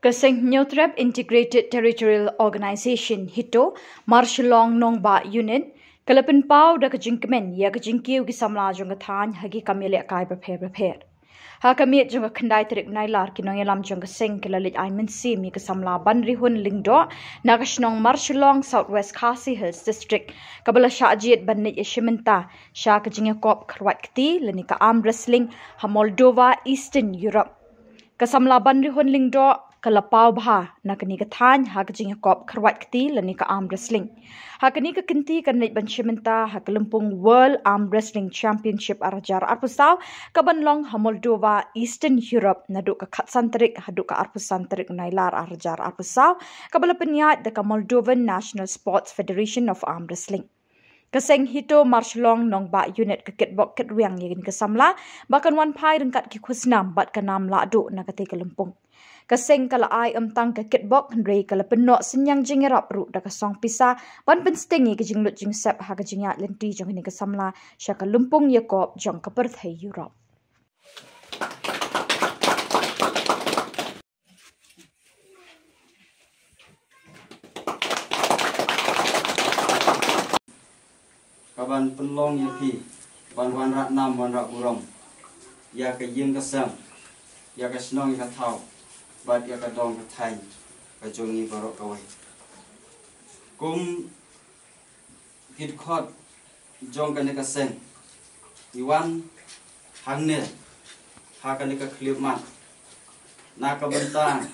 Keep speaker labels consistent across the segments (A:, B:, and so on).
A: Kaseng Nyotrap Integrated Territorial Organization HITO Marshalong Nongba Unit Kalapin Pau da Kajingkamen ya Kajingkiu ki samla jong kathan hagi kamele kai prepare ha kamit jong khandai trik nailar kinong yalam jong kaseng kelalit aimen sim mi kasamla banri hun lingdo nagashnong Marshalong Southwest Khasi Hills District kabala shajit banit yeshimenta sha kajinga kop kharwat kti lenika arm wrestling ha Moldova Eastern Europe kasamla banri hun lingdo kalapau bha nakani kathan hakajing kop kharwat kti lani ka arm wrestling hakani ka kinti kanit banshimenta hakalumpung World Arm Wrestling Championship arajar arpusaw kabanlong ha Moldova Eastern Europe nadu ka khatsantarik hadu ka arpusantarik nailar arajar arpusaw kabala penyat da ka Moldovan National Sports Federation of Arm Wrestling Kaseng HITO Marshalong Nongba Unit ke kitbok kitwiang yagin kasamla bakan wan pai rengkat ki khusnam bat kanam la adu nakate kalumpung Kaseng kala ai tang ke kitbok rei kala penok senyang jingerap ru da kasong pisa ban penstingi ke jinglut jing sep ha ke jingat lenti jong ni kasamla syaka lumpung yakop jong ke Perth Europe
B: Kaban penlong yaki ban wan rat nam wan rat burong ya ke yin kasam ya ke snong ya thau bat ya ke dong ke thai ka jongi barok kawai kum hit khot jong ka ne ka sen iwan hangne ha ka ne ka klip mat na ka banta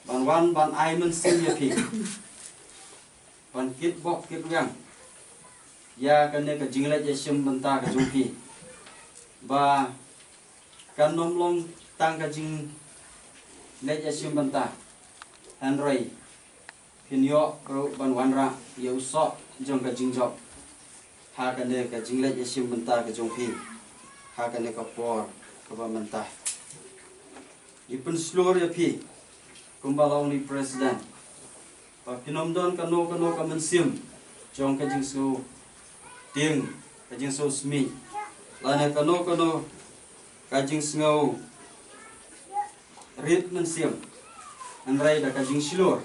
B: ban wan ban ai men sim yaki ban kit bok kit yang ya kane ka jinglet ya sim banta ka jungki ba kan nomlong tang ka jing let ya sim banta hanroi pinyo ro ban wanra ya usok jong ka jingjok ha kane ka jinglet ya sim banta ka jungki ha kane ka por ka ba banta ipun slor ya pi kumbalong ni president pa pinomdon kano ka mensim jong ka jingsu ting kajing so smi lana kano kajing sngau rit mensiam anrai da kajing silor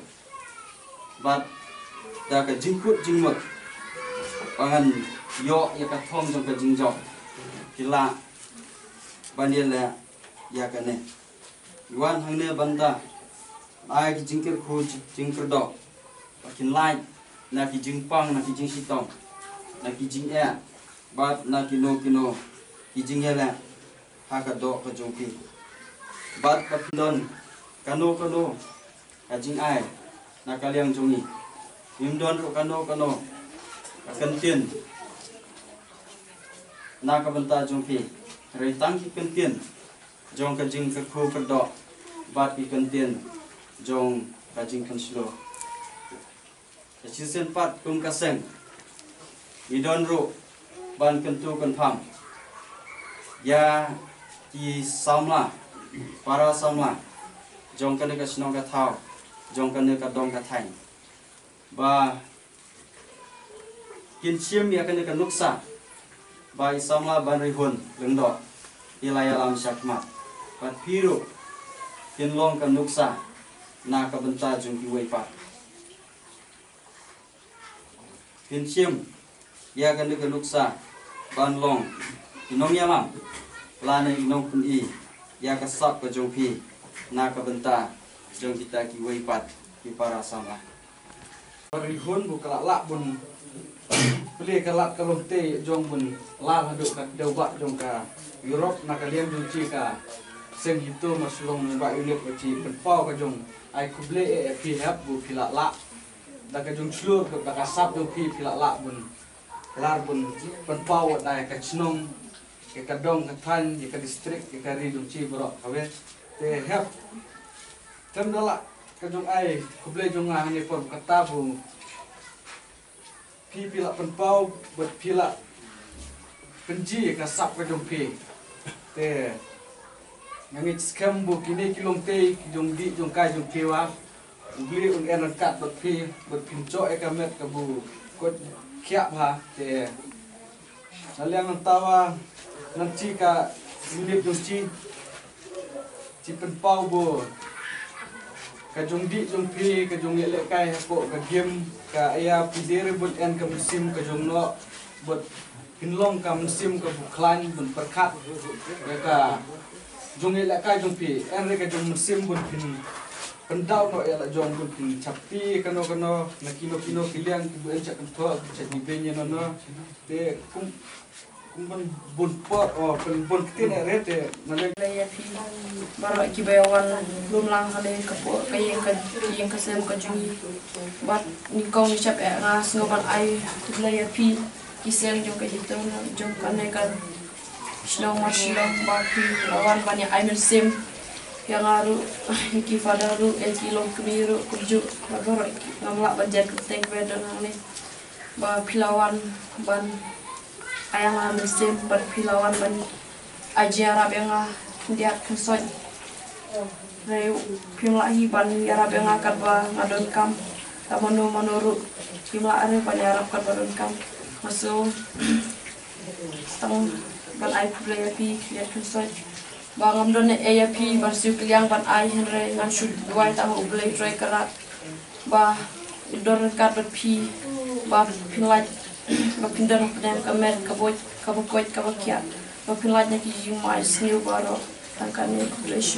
B: bat da kajing kut jingmot pangan yo ya ka thom jong kajing jok kila banila ya kane yuan hangne banda ai ki jingkir khu jingkir do pakin lai na ki jingpang na ki jing sitong na kijing ya bat na kino kijing ya la haka do ka jongki bat patnon kano kajing ai na kaliang jongi imdon ro kano kantin na ka banta jongki reitang ki kantin jong kajing ka khu ka do bat ki kantin jong kajing kanslo Kacisen pat kum kaseng idon ro ban kentu kan pham ya ki samla para samla jong kan ka snong ka thau jong kan ka dong ka thai ba kin chim ya kan ka nuksa ba samla ban ri hun lengdo ilaya lam syakmat pat piru kin long kan nuksa na ka benta jong ki wei pa kin chim ya kan ka nuksa ban long inong yalam lana inong pun i ya ka sap ka jongpi na ka benta jong kita ki wei pat ki para sama rihun bu kala la bun ple kala kalong te jong bun la hadu ka deuba jong ka Europe na kalian jong chi ka seng hitu masulong ba unit ko chi penpau ka jong ai kuble e pi hap bu pila la da ka jong slur ka ka sap jong pi pila la bun lar bun penpau dai ka chnong ke kadong ka than ke district ke kari dong chi bro kawe te hep temdala ka jong ai kuble jong nga ni por kata bu pi pila penpau buat pila penji ka sap ka jong pi te ngit scam bu kini kilong te jong di jong kai jong kewa ubli un enan kat buat pinco e kamet ka bu kot kiap ha te naliang tawa nang chika unit jong chi penpau bo
C: kajong di jong pi kajong lele kai hako ka game ka aya pidere bun en ka musim kajong no bot pinlong ka musim ka buklan bun perkat ka jong lele kai jong pi en re kajong musim bun pin pendau no ela jong bun pin capi kano nakino kino kilian bu en cak to cak di benye no te kum bun pot bun tin rete nale
D: ya pi baru ki bayawan belum lang hale kapo kayeng kasem kajungi bat ni kau ni cap ngas ngoban ai ya pi kiseng jong kajito jong kanekan snong masilong baki lawan banyak ai mersim yang aru ki fadaru kilong kemiru kuju baru ngamlak banjar keteng bedan ni ba pilawan ban ayang mersim ban pilawan ban aja Arab yang dia kesoj Rayu pimlahi ban Arab yang akan ba ngadon kam tamanu manuru pimla are ban Arab kan badon kam masuk tang ban ai play pi dia kesoj bangam don e pi barsiu kliang ban ai henre ngan sud duai tahu play try kerat ba dor kat pi ba pimlai ba pindar pedang kamer kaboj kabakiat Pagpilad niya ki yung mais niyo baro tangkan niya kulesh